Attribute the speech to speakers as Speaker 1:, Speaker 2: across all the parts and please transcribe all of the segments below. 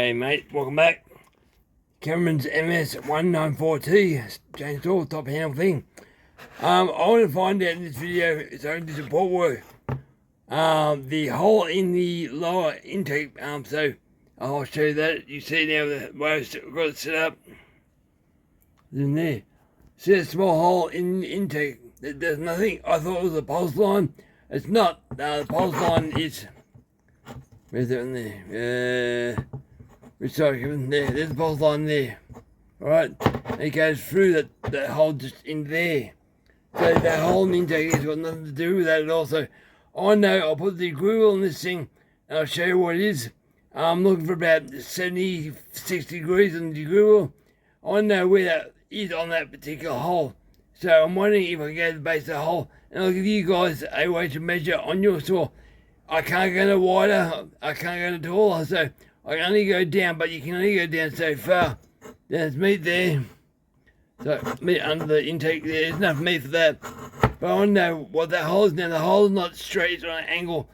Speaker 1: Hey mate, welcome back. Cameron's ms194t chainsaw top handle thing. I want to find out in this video, it's only support work. The hole in the lower intake, so I'll show you that. You see now the way I've got it set up. It's in there. See a small hole in the intake. There's nothing. I thought it was a pulse line. It's not. The pulse line is. Where's it in there? Sorry, there's the pulse line there. Alright? It goes through that hole just in there. So that hole in the intake has got nothing to do with that at all. So I know I'll put the glue on this thing and I'll show you what it is. I'm looking for about 70, 60 degrees on the glue. I know where that is on that particular hole. So I'm wondering if I can go to the base of the hole and I'll give you guys a way to measure on your saw. I can't go no wider, I can't go no taller, so I can only go down, but you can only go down so far. There's meat there. So meat under the intake there. There's enough meat for that. But I want to know what that hole is now. The hole is not straight, it's on an angle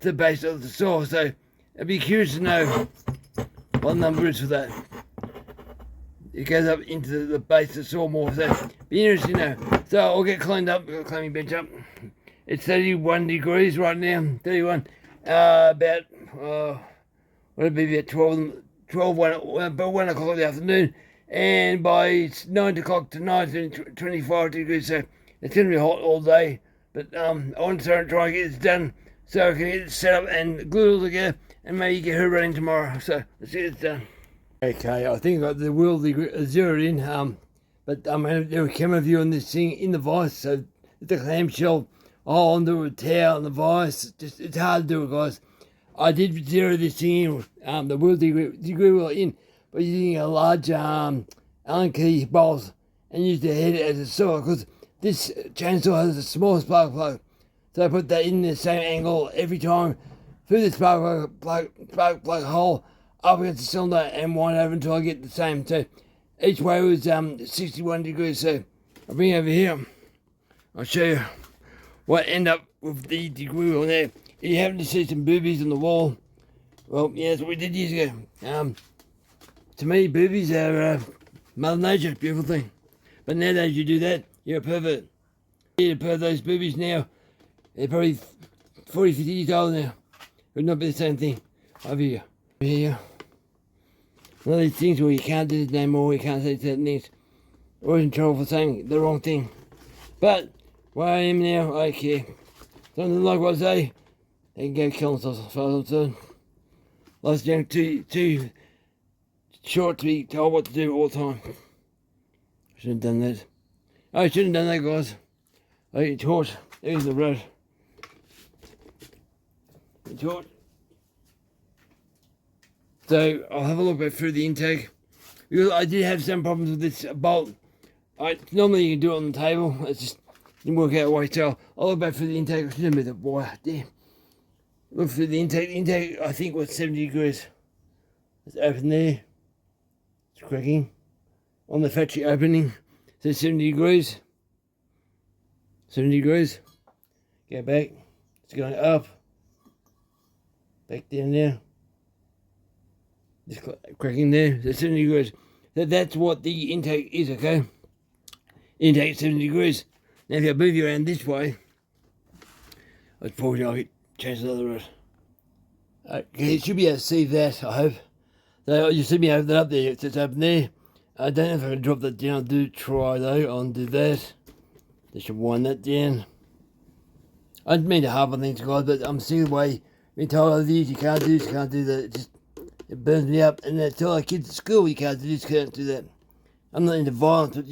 Speaker 1: to the base of the saw. So I'd be curious to know what the number is for that. It goes up into the base of the saw more. So be interesting to know. So I'll get cleaned up, got a cleaning bench up. It's 31 degrees right now. 31. About would it be about 1 o'clock in the afternoon, and by 9 o'clock tonight it's 25 degrees, so it's going to be hot all day. But I want to try and get this done so I can get it set up and glue it all together and maybe get her running tomorrow. So let's get it done. Okay, I think I got the wheel zeroed in, but I'm going to do a camera view on this thing in the vise, so the clamshell, I'll undo a towel on the vise. It's hard to do it, guys. I did zero this thing in, the wheel degree wheel in, by using a large Allen key bolt and used the head as a saw, because this chainsaw has a small spark plug. So I put that in the same angle every time through the spark plug hole up against the cylinder and wind over until I get the same. So each way was 61 degrees. So I'll bring it over here. I'll show you what end up with the degree wheel there. If you happen to see some boobies on the wall, well, yeah, that's what we did years ago. To me, boobies are Mother Nature, beautiful thing. But nowadays you do that, you're a pervert. You pervert those boobies now, they're probably 40, 50 years old now. It would not be the same thing. Over here. One of these things where you can't do this anymore, you can't say certain things. Always in trouble for saying the wrong thing. But where I am now, I care. Something like what I say, they can go kill themselves as far as I'm concerned. Life's getting too short to be told what to do all the time. Shouldn't have done that. I shouldn't have done that, guys. I get torch. There's the road. The torch. So I'll have a look back through the intake. Because I did have some problems with this bolt. Normally you can do it on the table. It's just didn't work out way. So I'll look back through the intake. I should have made the wire. Damn. Look through the intake. The intake I think was 70 degrees. It's open there. It's cracking. On the factory opening. So 70 degrees. 70 degrees. Go back. It's going up. Back down there. Just cracking there. So 70 degrees. So that's what the intake is, okay? Intake 70 degrees. Now if I move you around this way, I'd probably change the other road. Okay, you should be able to see that, I hope. So you see me open that up there, it's open there. I don't know if I can drop that down. I do try though, I'll do that. They should wind that down. I didn't mean to harp on things, guys, but I'm seeing the way being told over the years you can't do this, you can't do that. It burns me up, and I tell our kids at school you can't do this, can't do that. I'm not into violence, but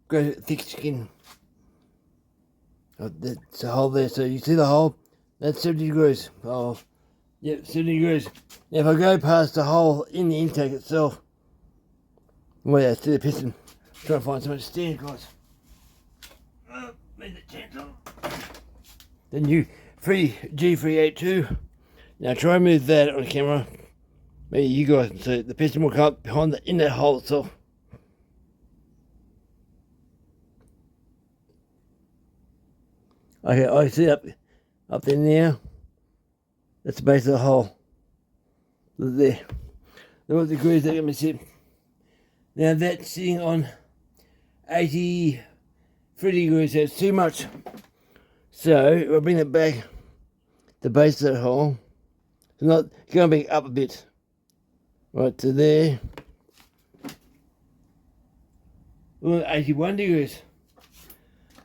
Speaker 1: grow thick skin. That's a hole there, so you see the hole? That's 70 degrees. Oh, yep, 70 degrees. Now if I go past the hole in the intake itself, well, yeah, see the piston. Try to find something to stand, guys. Made the chance on. The new G382. Now try and move that on camera. Maybe you guys can see it. The piston will come up behind in that hole itself. Okay, I see up there now. That's the base of the hole. There. what degrees they're going to sit. Now that's sitting on 83 degrees, so it's too much. So we'll bring it back, the base of that hole. It's not going to be up a bit. Right to there. We're at 81 degrees.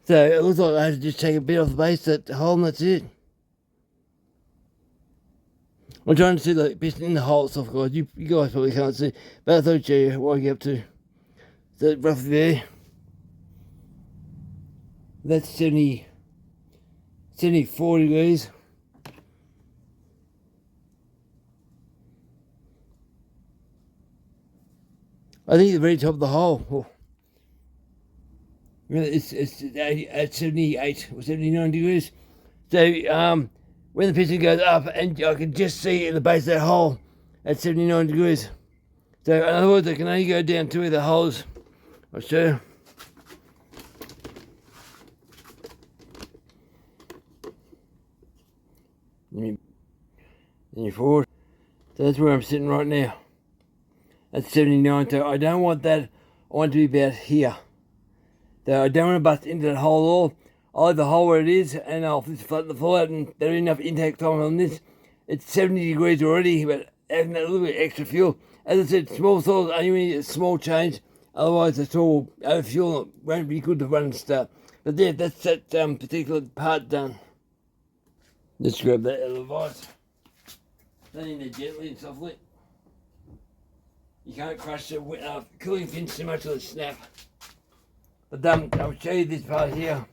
Speaker 1: So it looks like I have to just take a bit off the base of that hole and that's it. I'm trying to see the piston in the hole itself, guys. You guys probably can't see, but I thought I'd show you what I get up to. So roughly there. That's 74 degrees. I think the very top of the hole. Oh. It's at 78 or 79 degrees. So when the piston goes up, and I can just see it in the base of that hole at 79 degrees. So in other words, I can only go down two of the holes. I'll show you. Then you forward. So that's where I'm sitting right now. That's 79. So I don't want that. I want it to be about here. So I don't want to bust into that hole at all. I'll leave the hole where it is, and I'll just flatten the floor out, and there's enough intake time on this. It's 70 degrees already, but adding that little bit extra fuel. As I said, small saws only need a small change. Otherwise, the saw will overfuel and it won't be good to run and start. But yeah, that's that particular part done. Just grab that out of the vise. Then in there gently and softly. You can't crush the cooling fins too much or it'll snap. But I'll show you this part here,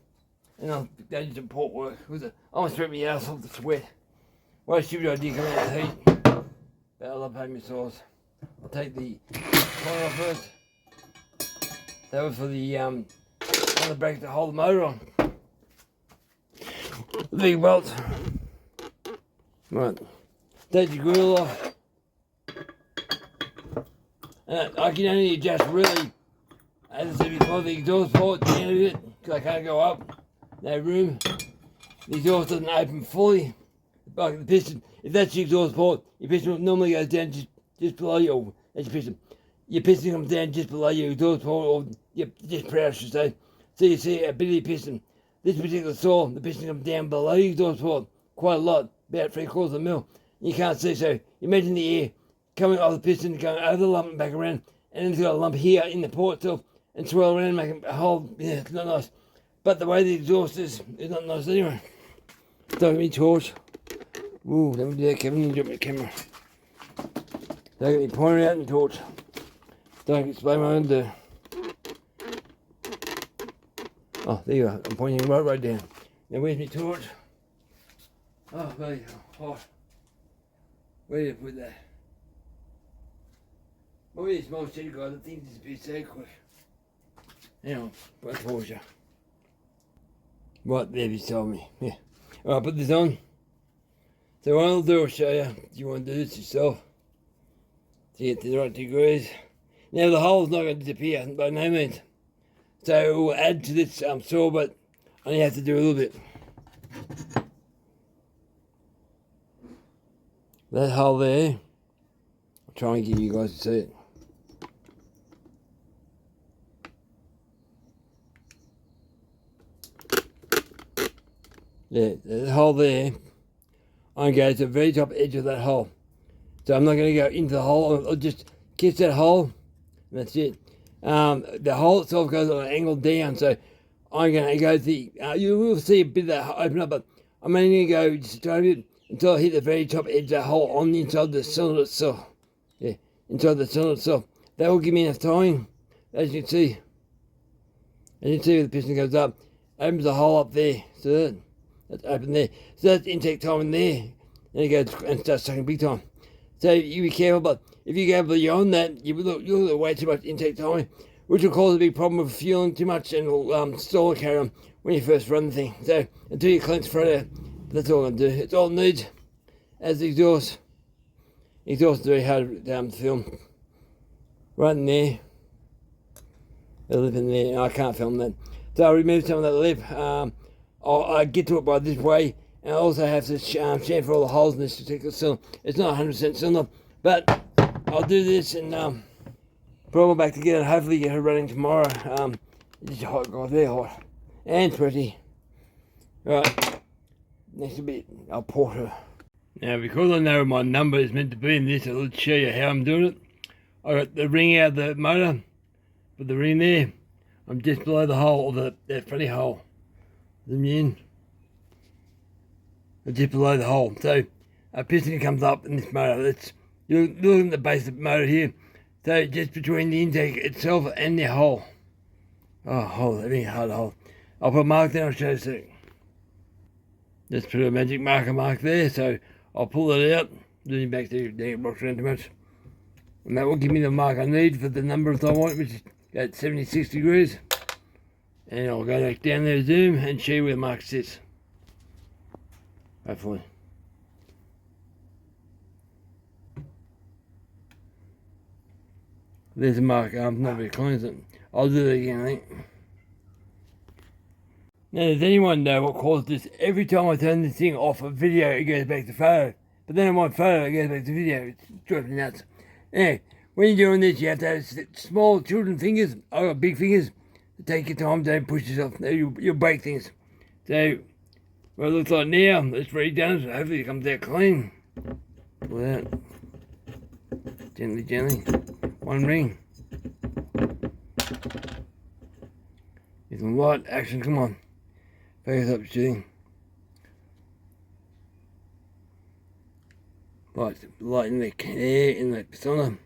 Speaker 1: and I'll go into some port work. I almost ripped my ass off the sweat. What a stupid idea coming out of the heat. But I love having my saws. I'll take the coil off first. That was for the other brake to hold the motor on. The big bolts. Right. Take the grill off. And I can only adjust really, as I said before, the exhaust port, the end of it, because I can't go up. No room. The exhaust doesn't open fully. Like the piston, if that's the exhaust port, your piston normally goes down just below you. Oh, that's your piston. Your piston comes down just below your exhaust port, or just proud, I should say. So you see a bit of your piston. This particular saw, the piston comes down below your exhaust port quite a lot, about 3/4 of a mil. You can't see, so imagine the air coming off the piston, going over the lump and back around, and then it's got a lump here in the port itself, and swirl around, making a hole. Yeah, it's not nice. But the way the exhaust is not nice anyway. Don't get me torch. Ooh, let me do that, Kevin. You drop my camera. Don't get me pointing out and torch. Don't explain what I'm going to do. Oh, there you are. I'm pointing right down. Now, where's my torch? Oh, bloody hot. Where did I put that? Well, with this small shit, guys, I think this would be so quick. Hang on, put a torch. Right there beside me. Yeah. Alright, put this on. So what I'll do, I'll show you. You want to do this yourself to get to the right degrees. Now the hole's not going to disappear by no means. So we'll add to this saw, but I only have to do a little bit. That hole there, I'll try and get you guys to see it. Yeah, the hole there, I'm going to the very top edge of that hole. So I'm not going to go into the hole, I'll just kiss that hole, and that's it. The hole itself goes on an angle down, so I'm going to go you will see a bit of that open up, but I'm only going to go just a tiny bit until I hit the very top edge of that hole on the inside of the cylinder itself. Yeah, inside the cylinder itself. That will give me enough time, as you can see. As you can see where the piston goes up, opens the hole up there, so that's open there. So that's intake time in there. Then it goes and starts sucking big time. So you be careful, but if you go beyond that, you'll look way too much intake time, which will cause a big problem of fueling too much and will stall the carry on when you first run the thing. So until you cleanse the front out, that's all I'm going to do. It's all it needs as the exhaust. Exhaust is very hard to film. Right in there. The lip in there. I can't film that. So I'll remove some of that lip. I get to it by this way, and I also have to chamfer all the holes in this particular cylinder. It's not 100% cylinder, but I'll do this and put them all back together. Hopefully get her running tomorrow. It's hot, guys, very hot and pretty. Right, next bit, I'll port her. Now, because I know my number is meant to be in this, I'll show you how I'm doing it. I got the ring out of the motor, put the ring there. I'm just below the hole, or that funny hole. Zoom in. I'm just below the hole. So a piston comes up in this motor. You're looking at the base of the motor here. So just between the intake itself and the hole. Oh, hole, that being a hard hole. I'll put a mark there, I'll show you a sec. Just put a magic mark there, so I'll pull it out, doing back to the box around too much. And that will give me the mark I need for the number I want, which is at 76 degrees. And I'll go back down there, zoom, and show you where the mark sits. Hopefully. There's a mark. I'm not very clean, is it? I'll do that again, I think. Now, does anyone know what caused this? Every time I turn this thing off a video, it goes back to photo. But then on my photo, it goes back to video. It drives me nuts. Anyway, when you're doing this, you have to have small children fingers. I've got big fingers. Take your time, don't push yourself. You'll break things. So, what it looks like now, it's ready done. So hopefully it comes out clean. Pull it out. Gently, gently. One ring. Get some light action, come on. Focus up shooting. Light in the air, in the persona.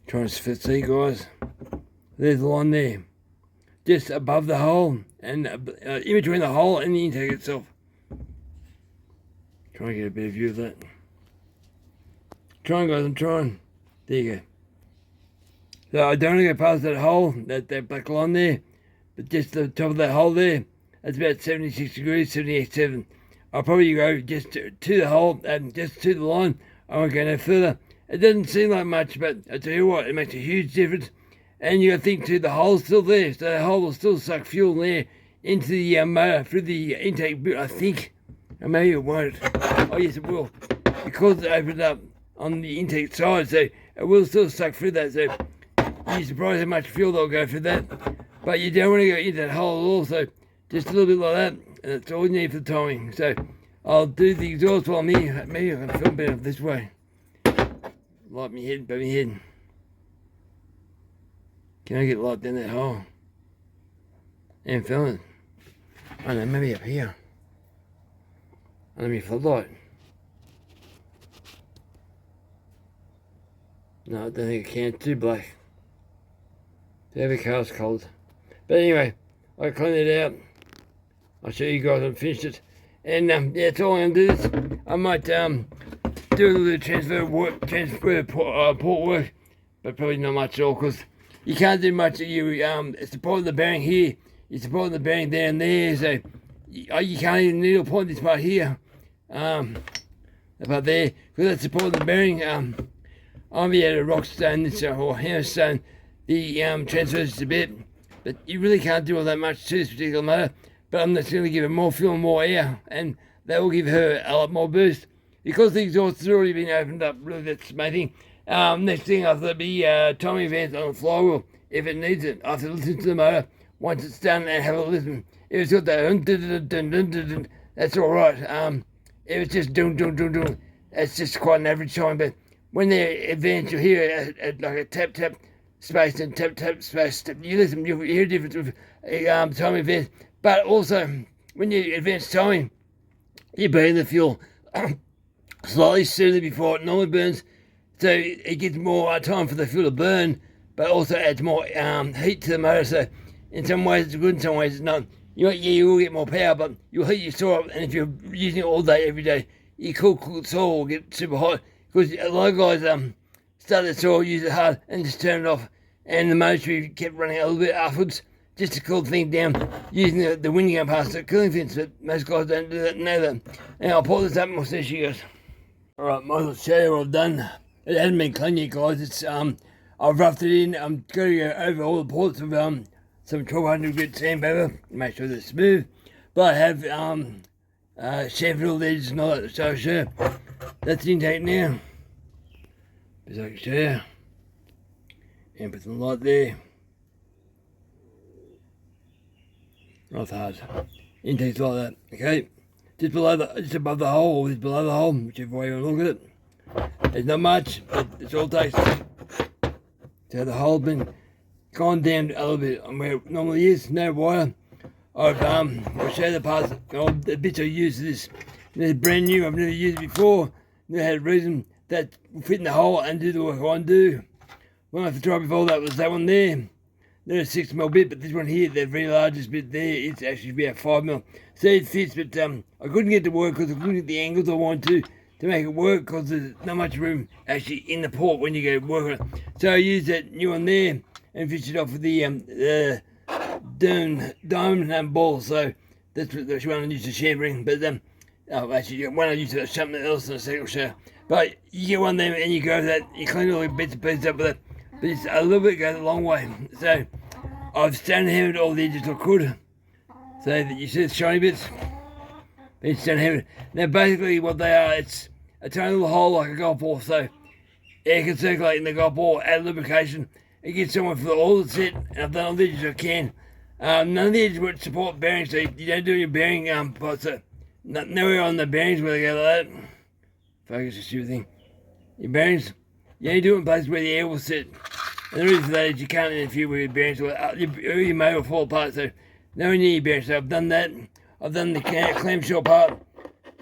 Speaker 1: Trying to see, guys. There's the line there. Just above the hole, and in between the hole and the intake itself. Try and get a better view of that. Trying, guys, I'm trying. There you go. So I don't want to go past that hole, that black line there, but just the top of that hole there, that's about 76 degrees, 78.7. I'll probably go just to the hole and just to the line. I won't go no further. It doesn't seem like much, but I tell you what, it makes a huge difference. And you got to think too, the hole's still there, so the hole will still suck fuel there into the motor through the intake boot, I think. Or maybe it won't. Oh yes, it will, because it opened up on the intake side, so it will still suck through that. So you're surprised how much fuel they'll go through that. But you don't want to go into that hole at all, so just a little bit like that, and that's all you need for the timing. So I'll do the exhaust while I'm here. Maybe I can film better this way. Light me head, burn me head. Can I get light down that hole? And film it. I don't know, maybe up here. Let me floodlight. No, I don't think I can. It's too black. The other car's cold. But anyway, I cleaned it out. I'll show you guys I've finished it. And yeah, that's all I'm going to do. This. I might do a little bit of port work, but probably not much at all, because you can't do much. It's supporting the bearing here. You're supporting the bearing down there, so you can't even needle point this part here. About there, because that's supporting the bearing. I'll be able to rock stone this or hammerstone the transfers a bit, but you really can't do all that much to this particular motor. But I'm just going to give her more fuel and more air, and that will give her a lot more boost. Because the exhaust has already been opened up, really that's the main thing. Next thing I thought would be timing events on the flywheel, if it needs it. I have to listen to the motor once it's done and have a listen. If it's got that that's alright. If it's just dun, that's just quite an average time. But when they advance, you'll hear it like a tap space and tap space. You listen, you'll hear a difference with timing events. But also, when you advance timing, you burn the fuel slightly sooner before it normally burns, so it gets more time for the fuel to burn, but also adds more heat to the motor. So in some ways it's good, in some ways it's not. You will get more power, but you'll heat your saw up, and if you're using it all day, every day, your cool saw will get super hot, because a lot of guys start the saw, use it hard, and just turn it off, and the motor should be kept running a little bit afterwards, just to cool the thing down, using the winding up past the cooling fins, but most guys don't do that, know that. Now I'll pull this up and we'll see she goes. Alright, might as well show you what I've done. It hasn't been clean yet, guys. It's I've roughed it in. I'm going to go over all the ports of some 1200 grit sandpaper, make sure they're smooth. But I have chamfered all the edges and all that, so sure. That's the intake now. So I can show you. And put some light there. Not hard. Intakes like that, okay? Just above the hole, or just below the hole, whichever way you want to look at it. There's not much, but it's all takes. So the hole's been gone down a little bit on where it normally is, no wire. I'll show the parts, the bits I use for this. They're brand new, I've never used it before. Never had a reason that will fit in the hole and do the work I want to do. One I tried before that was that one there. They're a 6mm bit, but this one here, the very largest bit there, it's actually about 5mm. So it fits, but I couldn't get to work because I couldn't get the angles I wanted to make it work because there's not much room actually in the port when you go to work on it. So I used that new one there and fitted it off with the diamond ball. So that's what the one I used to sharing. But actually, one I used to something else in a second show. But you get one there and you go over that, you clean all the bits and pieces up with it. But it's a little bit goes a long way. So I've stone hammered all the edges I could, so that you see the shiny bits. It's stone hammered. Now basically what they are, it's a tiny little hole like a golf ball, so air can circulate in the golf ball, add lubrication. It gets somewhere for all the set, and I've done all the edges I can. None of the edges would support bearings, so you don't do your bearing parts. So nowhere on the bearings where they go like that. Focus is stupid thing. Your bearings, you only do it in places where the air will sit. And the reason for that is you can't interfere with your bearings, or your motor will fall apart, so nowhere near your bearings. So I've done that. I've done the clamshell part.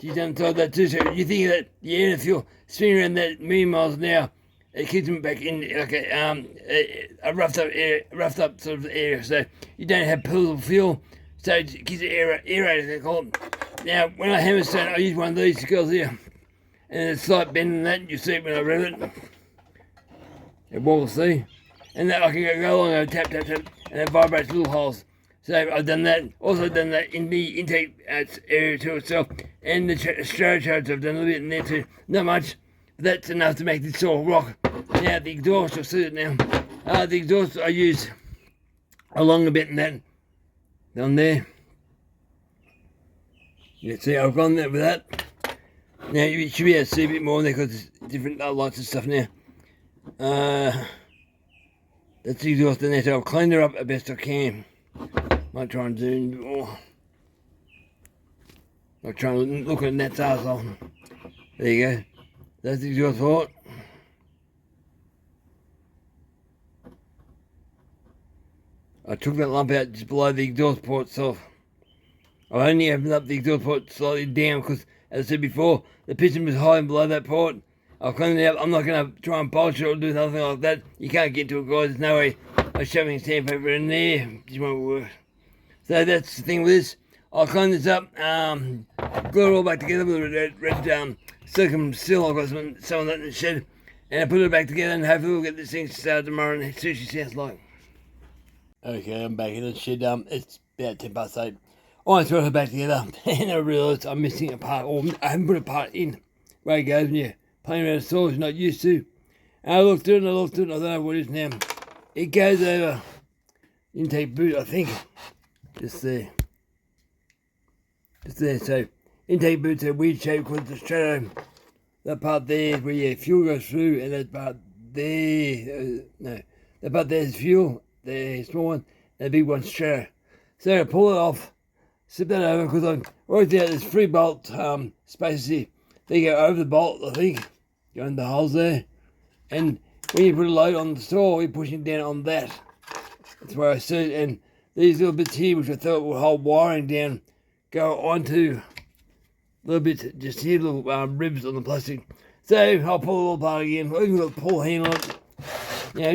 Speaker 1: She's done that too. So you think that the air and the fuel spinning around that million miles an hour, it keeps them back in like a roughed up sort of area. So you don't have pools of fuel, so it keeps it aerated, they call it. Now, when I hammer stone, I use one of these girls here. And there's a slight bend in that, you see it when I rev it. It wobbles, see? And that I can go along and tap, and it vibrates little holes. So I've done that. Also done that in the intake area to itself. And the storage charge, I've done a little bit in there too. Not much, but that's enough to make this all rock. Now the exhaust, you'll see it now. The exhaust I use along a bit in that. Down there. You can see I've gone there with that. Now you should be able to see a bit more there because there's different lights and stuff now. That's the exhaust in there, so I've cleaned her up the best I can. Might try and zoom a bit more. I'll try and look at that arsehole. There you go. That's the exhaust for it. I took that lump out just below the exhaust port itself. I only opened up the exhaust port slightly down because, as I said before, the piston was high and below that port. I'll clean it up. I'm not going to try and polish it or do nothing like that. You can't get to it, guys. There's no way of shoving sandpaper in there. It just won't work. So that's the thing with this. I'll clean this up, glue it all back together with a red silicone Stihl. I've got some of that in the shed. And I put it back together and hopefully we'll get this thing started tomorrow and see what she sounds like. Okay, I'm back in the shed. It's about 8:10. I threw her back together and I realised I'm missing a part, or I haven't put a part in where it goes when you're playing around a saw, you're not used to. And I looked at it and I don't know what it is now. It goes over intake boot, I think. Just there. So intake boot's a weird shape because the strato, that part there is where your fuel goes through, and that part there, that part there is fuel, the small one, and the big one's strato. So I pull it off, slip that over, because I worked out there's 3 bolt spaces here. They go over the bolt, I think, go in the holes there. And when you put a load on the saw, you're pushing down on that. That's where I see it. And these little bits here, which I thought would hold wiring down, go onto little bits, just here, little ribs on the plastic. So I'll pull it all apart again. I even got a pull handle on it. You know,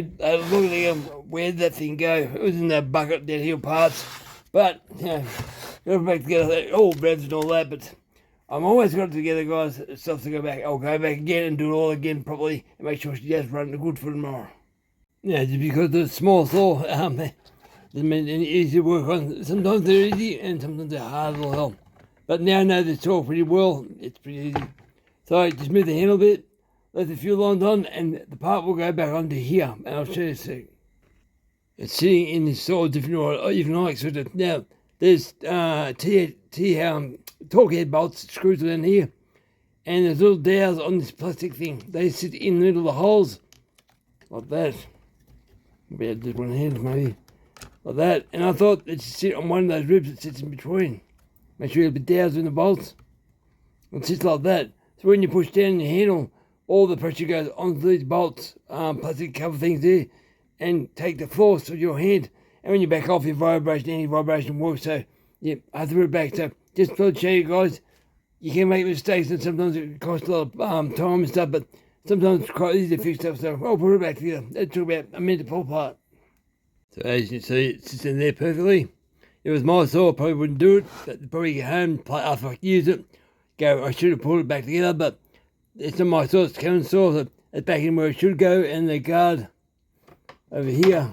Speaker 1: look at where did that thing go? It was in the bucket down here parts. But, you know, got it back together, all revs and all that, but I'm always got it together, guys. Stuff to go back. I'll go back again and do it all again properly and make sure she does run good for tomorrow. Yeah, just because the small saw doesn't mean any easy to work on. Sometimes they're easy and sometimes they're hard as hell. But now I know the saw pretty well. It's pretty easy. So I just move the handle a bit, let the fuel lines on, and the part will go back onto here. And I'll show you a sec. It's sitting in this saw different order. Even I expect it. Now, there's torque head bolts screwed in here. and there's little dowels on this plastic thing. They sit in the middle of the holes, like that. About just one hand maybe, like that. And I thought it should sit on one of those ribs that sits in between. Make sure you have the dowels in the bolts. It sits like that. So when you push down your handle, all the pressure goes onto these bolts, plastic cover things there, and take the force of your hand. And when you back off, your vibration, any vibration works. So yeah, I have to put it back. So just to show you guys, you can make mistakes, and sometimes it costs a lot of time and stuff, but sometimes it's quite easy to fix stuff. So I'll put it back together. That took about a minute to pull apart. So as you can see, it sits in there perfectly. If it was my saw, I probably wouldn't do it, but probably get home after I use it, go, I should have pulled it back together, but it's not my saw, it's Kevin's saw, so it's back in where it should go, and the guard over here,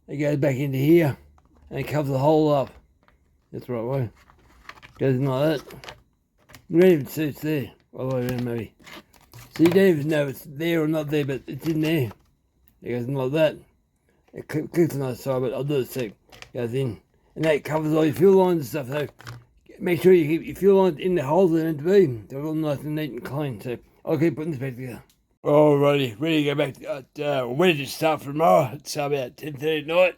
Speaker 1: it goes back into here, and it covers the hole up. That's the right way. Goes in like that. You don't even see it's there, all the way around maybe. So you don't even know if it's there or not there, but it's in there. It goes in like that. It clicks on the other side, but I'll do it sec. Goes in. And that covers all your fuel lines and stuff, so make sure you keep your fuel lines in the holes they need to be. They're all nice and neat and clean, so I'll keep putting this back together. Alrighty, ready to go back to, ready to start for tomorrow. It's about 10:30 at night.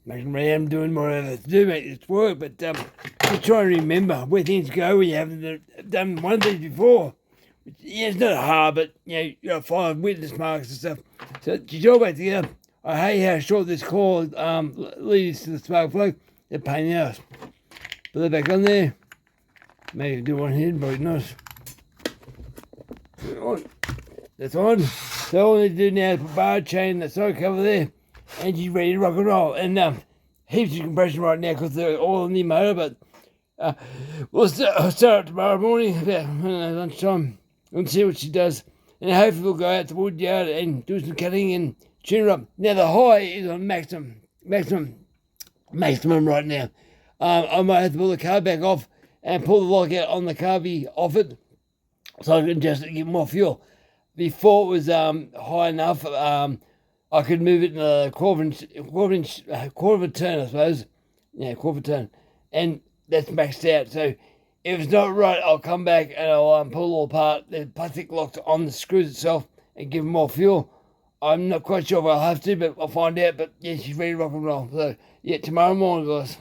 Speaker 1: Making around, doing whatever to do, make this work, but just try and remember where things go when you haven't done one of these before. Yeah, it's not hard, but you gotta find witness marks and stuff. So to draw back together, I hate how short this cord leads to the spark plug. They're a pain in the ass. Put that back on there. Maybe do one here, but nice. That's on. So all I need to do now is put bar chain, the side cover there, and she's ready to rock and roll. And heaps of compression right now because they're all in the motor, but we'll start tomorrow morning about lunchtime and see what she does. And hopefully we'll go out to the wood yard and do some cutting and tune her up. Now the high is on maximum right now. I might have to pull the carb back off and pull the lock out on the carby off it so I can adjust it to get more fuel. Before it was high enough, I could move it in a quarter of a turn, I suppose. Yeah, quarter of a turn. And that's maxed out. So if it's not right, I'll come back and I'll pull it all apart. The plastic locked on the screws itself and give it more fuel. I'm not quite sure if I'll have to, but I'll find out. But yeah, she's ready to rock and roll. So yeah, tomorrow morning, guys.